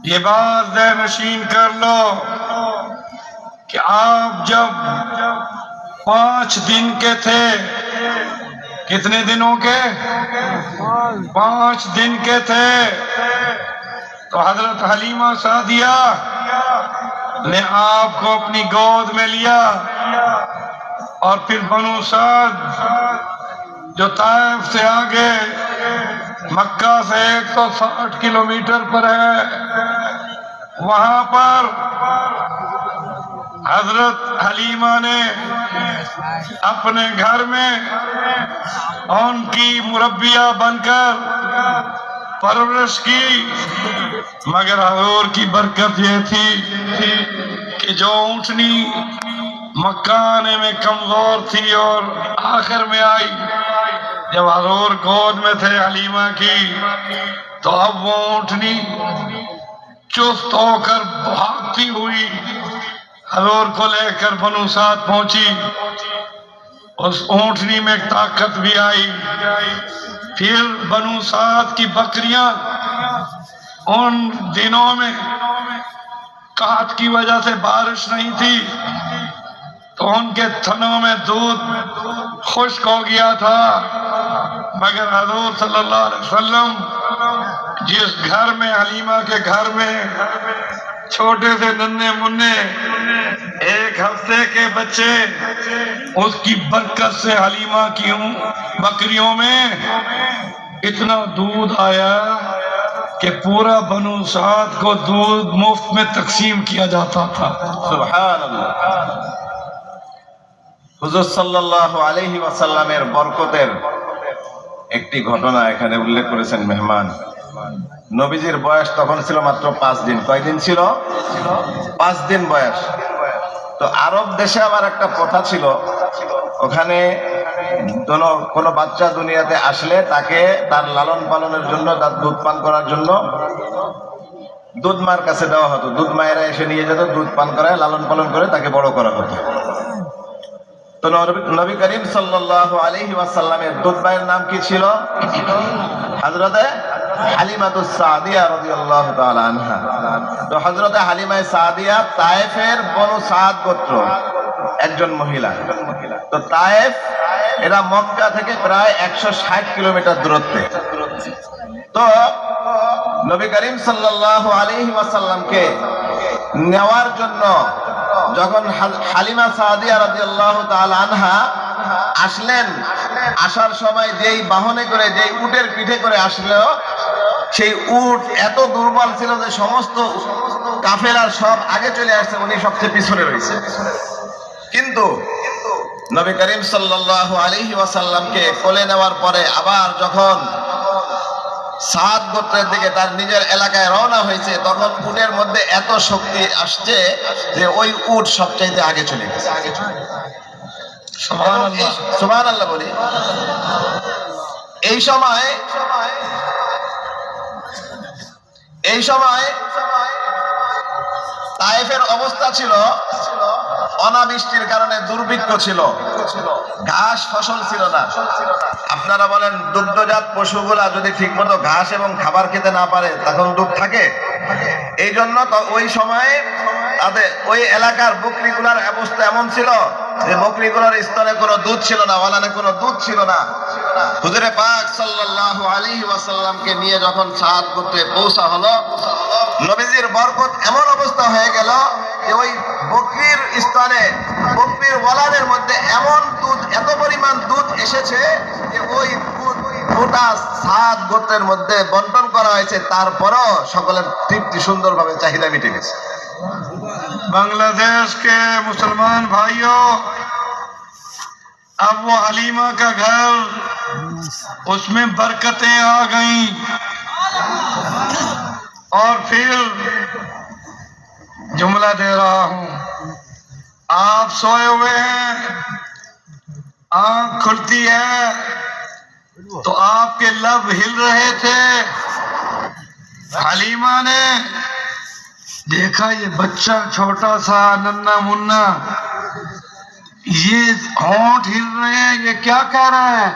یہ بات ذہن نشین کر لو کہ آپ جب 5 دن کے تھے، کتنے دنوں کے؟ 5 دن کے تھے، تو حضرت حلیمہ سعدیہ نے آپ کو اپنی گود میں لیا، اور پھر بنو سعد جو طائف سے آگے مکہ سے 160 کلومیٹر پر ہے، وہاں پر حضرت حلیمہ نے اپنے گھر میں ان کی مربیہ بن کر پرورش کی، مگر حضور کی برکت یہ تھی کہ جو اونٹنی مکہ آنے میں کمزور تھی اور آخر میں آئی، جب حضور گود میں تھے حلیمہ کی، تو اب وہ اونٹنی چست ہو کر بھاگتی ہوئی حضور کو لے کر بنو سعد پہنچی۔ اس اونٹنی میں طاقت بھی آئی۔ پھر بنو سعد کی بکریاں ان دنوں میں قحط کی وجہ سے بارش نہیں تھی، تو ان کے تھنوں میں دودھ خشک ہو گیا تھا، مگر حضور صلی اللہ علیہ وسلم جس گھر میں، حلیمہ کے گھر میں چھوٹے سے ننھے منھے 1 ہفتے کے بچے، اس کی برکت سے حلیمہ کی بکریوں میں اتنا دودھ آیا کہ پورا بنو سعد کو دودھ مفت میں تقسیم کیا جاتا تھا۔ سبحان اللہ۔ হুজুর সাল্লাল্লাহু আলাইহি ওয়াসাল্লামের বরকতের একটি ঘটনা এখানে উল্লেখ করেছেন মেহমান। নবীজির বয়স তখন ছিল মাত্র 5 দিন। কয় দিন ছিল? 5 দিন বয়স। তো আরব দেশে আবার একটা প্রথা ছিল, ওখানে কোনো বাচ্চা দুনিয়াতে আসলে তাকে তার লালন পালনের জন্য, তার দুধ পান করার জন্য দুধ মার কাছে দেওয়া হতো। দুধ মায়েরা এসে নিয়ে যেত, দুধ পান করায় লালন পালন করে তাকে বড় করা হতো। তো নবী করিম সাল্লাল্লাহু আলাইহি ওয়াসাল্লামের দুধ মায়ের নাম কি ছিল? হযরতে হালিমাতুস সাদিয়া রাদিয়াল্লাহু তাআলা আনহা। তো হযরতে হালিমা সাদিয়া তায়েফের বনু সাদ গোত্র একজন মহিলা। তো তায়েফ এরা মক্কা থেকে প্রায় 160 কিলোমিটার দূরত্বে। তো নবী করিম সাল্লাল্লাহু আলাইহি ওয়াসাল্লামকে নেওয়ার জন্য যখন হালিমা সাদিয়া রাদিয়াল্লাহু তাআলা আনহা আসলেন, আসার সময় যেই বাহনে করে, যেই উটের পিঠে করে আসলো, সেই উট এত দুর্বল ছিল যে সমস্ত কাফেলার সব আগে চলে আসছে, উনি সবচেয়ে পিছনে রয়েছে। কিন্তু নবী করিম সাল্লাল্লাহু আলাইহি ওয়াসাল্লামকে কোলে নেওয়ার পরে আবার যখন সাদ গোত্রের দিকে তার নিজের এলাকায় রওনা হয়েছে, তখন উটের মধ্যে এত শক্তি আসছে যে ওই উট সবচাইতে আগে চলে গেছে। সুবহানাল্লাহ, সুবহানাল্লাহ বলি। এই সময় তায়েফের অবস্থা ছিল, অনাবৃষ্টির কারণে দুর্ভিক্ষ ছিল, ঘাস ফসল ছিল না। আপনারা বলেন, দুগ্ধজাত পশুগুলা যদি ঠিকমতো ঘাস এবং খাবার খেতে না পারে তখন দুধ থাকে? এই জন্য তো ওই সময়ে তাদের ওই এলাকার বকরিগুলার অবস্থা এমন ছিল যে বকরিগুলার স্তনে কোনো দুধ ছিল না, ওয়ালানে কোনো দুধ ছিল না। হুজুরে পাক সাল্লাল্লাহু আলাইহি ওয়াসাল্লামকে নিয়ে যখন সাদ গোত্রে পৌঁছা হলো, নবীজির বরকত এমন অবস্থা হয়ে গেল যে ওই বকরির স্তনে, বকরির ওয়ালানের মধ্যে এমন দুধ, এত পরিমাণ দুধ এসেছে যে ওই দুধ গোটা সাদ গোত্রের মধ্যে বন্টন করা হয়েছে। তারপরও সকলের তৃপ্তি সুন্দরভাবে চাহিদা মিটে গেছে। बांग्लादेश के मुसलमान भाइयों, अब वो हलीमा का घर, उसमें बरकतें आ गईं, और फिर जुमला दे रहा हूं, आप सोए हुए हैं, आंख खुलती है तो आपके लब हिल रहे थे। हलीमा ने देखा ये बच्चा छोटा सा नन्ना मुन्ना, ये होंठ हिल रहे हैं, ये क्या कह रहा है?